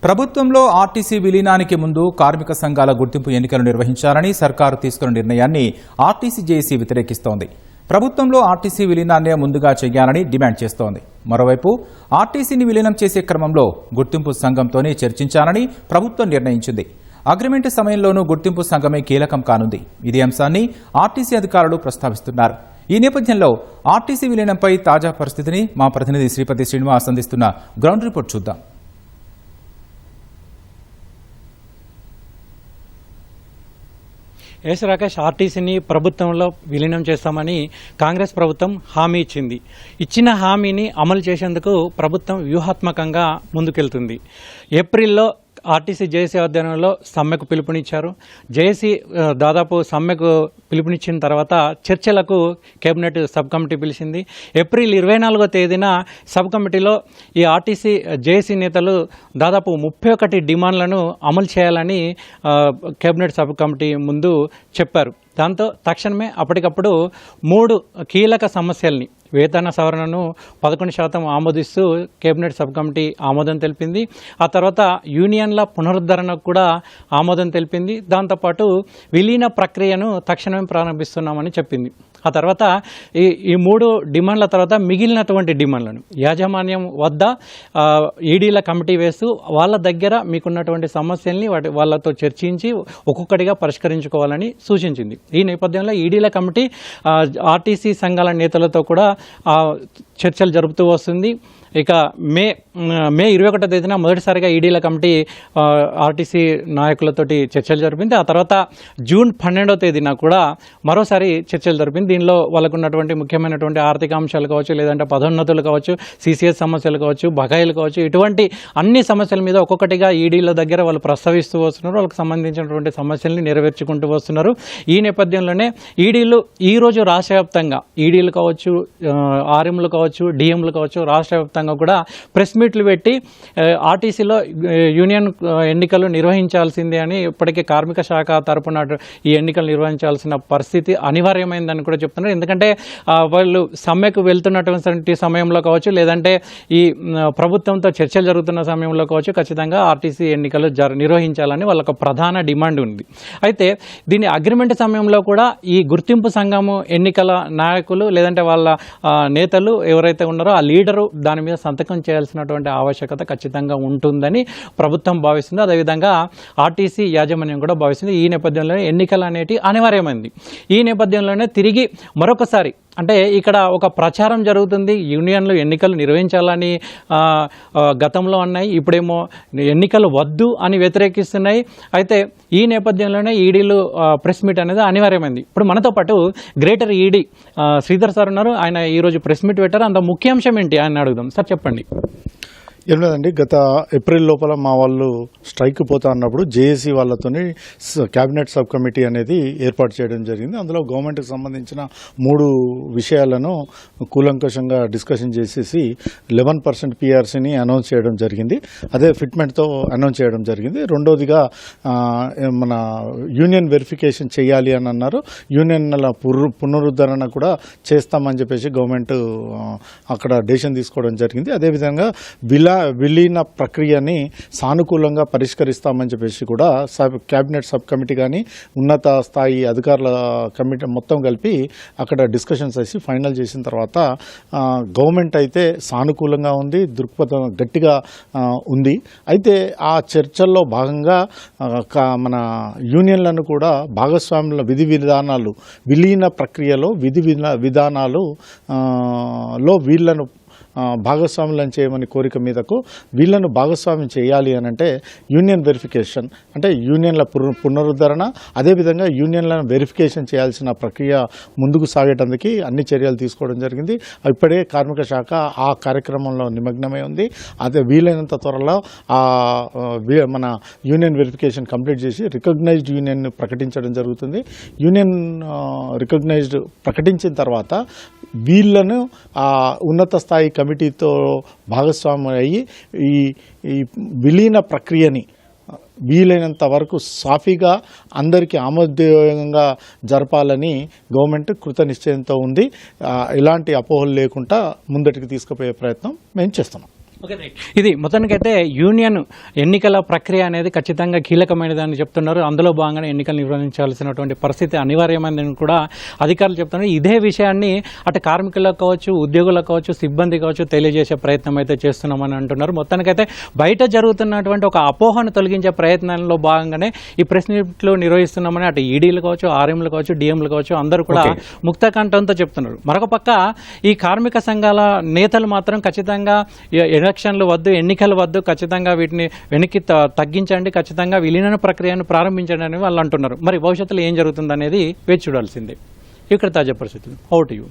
ప్రభుత్వంలో ఆర్టీసీ విలీనానికి ముందు కార్మిక సంఘాల గుర్తింపు ఎన్నికలు నిర్వహించాలని సర్కారు తీసుకున్న నిర్ణయాన్ని ఆర్టీసీ జేఏసీ వ్యతిరేకిస్తోంది. ప్రభుత్వంలో ఆర్టీసీ విలీనాన్నే ముందుగా చేయాలని డిమాండ్ చేస్తోంది. మరోవైపు ఆర్టీసీని విలీనం చేసే క్రమంలో గుర్తింపు సంఘంతోనే చర్చించాలని ప్రభుత్వం నిర్ణయించింది. అగ్రిమెంట్ సమయంలోనూ గుర్తింపు సంఘమే కీలకం కానుంది. ఇదే అంశాన్ని ఆర్టీసీ అధికారులు ప్రస్తావిస్తున్నారు. ఈ నేపథ్యంలో ఆర్టీసీ విలీనంపై తాజా పరిస్థితిని మా ప్రతినిధి శ్రీపతి శ్రీనివాస్ అందిస్తున్న గ్రౌండ్ రిపోర్ట్ చూద్దాం. రాకేష్, ఆర్టీసీని ప్రభుత్వంలో విలీనం చేస్తామని కాంగ్రెస్ ప్రభుత్వం హామీ ఇచ్చింది. ఇచ్చిన హామీని అమలు చేసేందుకు ప్రభుత్వం వ్యూహాత్మకంగా ముందుకెళ్తుంది. ఏప్రిల్లో ఆర్టీసీ జేఏసీ ఆధ్వర్యంలో సమ్మెకు పిలుపునిచ్చారు. జేఏసీ దాదాపు సమ్మెకు పిలుపునిచ్చిన తర్వాత చర్చలకు కేబినెట్ సబ్ కమిటీ పిలిచింది. ఏప్రిల్ 24వ తేదీన సబ్ కమిటీలో ఈ ఆర్టీసీ జేఏసీ నేతలు దాదాపు 31 డిమాండ్లను అమలు చేయాలని కేబినెట్ సబ్ కమిటీ ముందు చెప్పారు. దాంతో తక్షణమే అప్పటికప్పుడు 3 కీలక సమస్యల్ని వేతన సవరణను 11% ఆమోదిస్తూ కేబినెట్ సబ్ కమిటీ ఆమోదం తెలిపింది. ఆ తర్వాత యూనియన్ల పునరుద్ధరణకు కూడా ఆమోదం తెలిపింది. దాంతోపాటు విలీన ప్రక్రియను తక్షణమే ప్రారంభిస్తున్నామని చెప్పింది. ఆ తర్వాత ఈ 3 డిమాండ్ల తర్వాత మిగిలినటువంటి డిమాండ్లను యాజమాన్యం వద్ద ఈడీల కమిటీ వేస్తూ వాళ్ళ దగ్గర మీకున్నటువంటి సమస్యల్ని వాళ్ళతో చర్చించి ఒక్కొక్కటిగా పరిష్కరించుకోవాలని సూచించింది. ఈ నేపథ్యంలో ఈడీల కమిటీ ఆర్టీసీ సంఘాల నేతలతో కూడా చర్చలు జరుపుతూ వస్తుంది. ఇక మే 21వ తేదీన మొదటిసారిగా ఈడీల కమిటీ ఆర్టీసీ నాయకులతోటి చర్చలు జరిపింది. ఆ తర్వాత జూన్ 12వ తేదీన కూడా మరోసారి చర్చలు జరిపింది. దీనిలో వాళ్ళకు ఉన్నటువంటి ముఖ్యమైనటువంటి ఆర్థిక అంశాలు కావచ్చు, లేదంటే పదోన్నతులు కావచ్చు, సిసిఎస్ సమస్యలు కావచ్చు, బకాయిలు కావచ్చు, ఇటువంటి అన్ని సమస్యల మీద ఒక్కొక్కటిగా ఈడీల దగ్గర వాళ్ళు ప్రస్తావిస్తూ వస్తున్నారు. వాళ్ళకి సంబంధించినటువంటి సమస్యల్ని నెరవేర్చుకుంటూ వస్తున్నారు. ఈ నేపథ్యంలోనే ఈడీలు ఈరోజు రాష్ట్ర వ్యాప్తంగా ఈడీలు కావచ్చు, ఆర్ఎంలు కావచ్చు, డిఎంలు కావచ్చు, రాష్ట్ర వ్యాప్తంగా కూడా ప్రెస్ మీట్లు పెట్టి ఆర్టీసీలో యూనియన్ ఎన్నికలు నిర్వహించాల్సిందే అని ఇప్పటికే కార్మిక శాఖ తరపున ఈ ఎన్నికలు నిర్వహించాల్సిన పరిస్థితి అనివార్యమైందని కూడా చెప్తున్నారు. ఎందుకంటే వాళ్ళు సమ్మెకు వెళ్తున్నటువంటి సమయంలో కావచ్చు, లేదంటే ఈ ప్రభుత్వంతో చర్చలు జరుగుతున్న సమయంలో కావచ్చు, ఖచ్చితంగా ఆర్టీసీ ఎన్నికలు నిర్వహించాలని వాళ్ళకు ప్రధాన డిమాండ్ ఉంది. అయితే దీని అగ్రిమెంట్ సమయంలో కూడా ఈ గుర్తింపు సంఘము ఎన్నికల నాయకులు లేదంటే వాళ్ళ నేతలు ఎవరైతే ఉన్నారో ఆ లీడరు దాని మీద సంతకం చేయాల్సినటువంటి ఆవశ్యకత ఖచ్చితంగా ఉంటుందని ప్రభుత్వం భావిస్తుంది. అదేవిధంగా ఆర్టీసీ యాజమాన్యం కూడా భావిస్తుంది. ఈ నేపథ్యంలో ఎన్నికలు అనేటి అనివార్యమైంది. ఈ నేపథ్యంలోనే తిరిగి మరొకసారి అంటే ఇక్కడ ఒక ప్రచారం జరుగుతుంది. యూనియన్లు ఎన్నికలు నిర్వహించాలని గతంలో అన్నాయి, ఇప్పుడేమో ఎన్నికలు వద్దు అని వ్యతిరేకిస్తున్నాయి. అయితే ఈ నేపథ్యంలోనే ఈడీలు ప్రెస్ మీట్ అనేది అనివార్యమైంది. ఇప్పుడు మనతో పాటు గ్రేటర్ ఈడీ శ్రీధర్ సార్ ఉన్నారు. ఆయన ఈరోజు ప్రెస్ మీట్ పెట్టారు. అంత ముఖ్యాంశం ఏంటి ఆయన అడుగుదాం. సార్ చెప్పండి. ఏం లేదండి, గత ఏప్రిల్ లోపల మా వాళ్ళు స్ట్రైక్ పోతా అన్నప్పుడు జేఏసీ వాళ్ళతోని క్యాబినెట్ సబ్ కమిటీ అనేది ఏర్పాటు చేయడం జరిగింది. అందులో గవర్నమెంట్కి సంబంధించిన 3 విషయాలను కూలంకషంగా డిస్కషన్ చేసేసి 11% పిఆర్సీని అనౌన్స్ చేయడం జరిగింది. అదే ఫిట్మెంట్తో అనౌన్స్ చేయడం జరిగింది. రెండోదిగా మన యూనియన్ వెరిఫికేషన్ చేయాలి అని అన్నారు. యూనియన్ల పునరుద్ధరణ కూడా చేస్తామని చెప్పేసి గవర్నమెంట్ అక్కడ డెసిషన్ తీసుకోవడం జరిగింది. అదేవిధంగా విలీన ప్రక్రియని సానుకూలంగా పరిష్కరిస్తామని చెప్పేసి కూడా క్యాబినెట్ సబ్ కమిటీ కానీ ఉన్నత స్థాయి అధికారుల కమిటీ మొత్తం కలిపి అక్కడ డిస్కషన్స్ చేసి ఫైనల్ చేసిన తర్వాత గవర్నమెంట్ అయితే సానుకూలంగా ఉంది, దృక్పథం గట్టిగా ఉంది. అయితే ఆ చర్చల్లో భాగంగా మన యూనియన్లను కూడా భాగస్వాముల విధి విధానాలు విలీన ప్రక్రియలో విధానాలు లో వీళ్లను భాగస్వాములను చేయమని కోరిక మీదకు వీళ్లను భాగస్వామ్యం చేయాలి అని అంటే యూనియన్ వెరిఫికేషన్ అంటే యూనియన్ల పునరుద్ధరణ, అదేవిధంగా యూనియన్లను వెరిఫికేషన్ చేయాల్సిన ప్రక్రియ ముందుకు సాగేటందుకు అన్ని చర్యలు తీసుకోవడం జరిగింది. ఇప్పుడే కార్మిక శాఖ ఆ కార్యక్రమంలో నిమగ్నమై ఉంది. అదే వీలైనంత త్వరలో మన యూనియన్ వెరిఫికేషన్ కంప్లీట్ చేసి రికగ్నైజ్డ్ యూనియన్ ప్రకటించడం జరుగుతుంది. యూనియన్ రికగ్నైజ్డ్ ప్రకటించిన తర్వాత వీళ్లను ఉన్నత స్థాయి కమిటీతో భాగస్వామ్యం అయ్యి ఈ విలీన ప్రక్రియని వీలైనంత వరకు సాఫీగా అందరికీ ఆమోదయోగ్యంగా జరపాలని గవర్నమెంట్ కృత నిశ్చయంతో ఉంది. ఎలాంటి అపోహలు లేకుండా ముందటికి తీసుకుపోయే ప్రయత్నం మేము చేస్తున్నాం. ఇది మొత్తానికైతే యూనియన్ ఎన్నికల ప్రక్రియ అనేది ఖచ్చితంగా కీలకమైనదని చెప్తున్నారు. అందులో భాగంగానే ఎన్నికలు నిర్వహించాల్సినటువంటి పరిస్థితి అనివార్యమైనదని కూడా అధికారులు చెప్తున్నారు. ఇదే విషయాన్ని అటు కార్మికులకు కావచ్చు, ఉద్యోగులకు కావచ్చు, సిబ్బంది కావచ్చు తెలియజేసే ప్రయత్నం అయితే చేస్తున్నామని అంటున్నారు. మొత్తానికైతే బయట జరుగుతున్నటువంటి ఒక అపోహను తొలగించే ప్రయత్నంలో భాగంగానే ఈ ప్రెస్ మీట్లు నిర్వహిస్తున్నామని అటు ఈడీలు కావచ్చు, ఆర్ఎంలు కావచ్చు, డిఎంలు కావచ్చు అందరూ కూడా ముక్త కంఠంతో చెప్తున్నారు. మరొక పక్క ఈ కార్మిక సంఘాల నేతలు మాత్రం ఖచ్చితంగా ఎలక్షన్లు వద్దు, ఎన్నికలు వద్దు, ఖచ్చితంగా వీటిని వెనక్కి తగ్గించండి, ఖచ్చితంగా విలీన ప్రక్రియను ప్రారంభించండి అని వాళ్ళు అంటున్నారు. మరి భవిష్యత్తులో ఏం జరుగుతుంది అనేది వేచి చూడాల్సిందే. ఇక్కడ తాజా పరిస్థితులు. Over to you.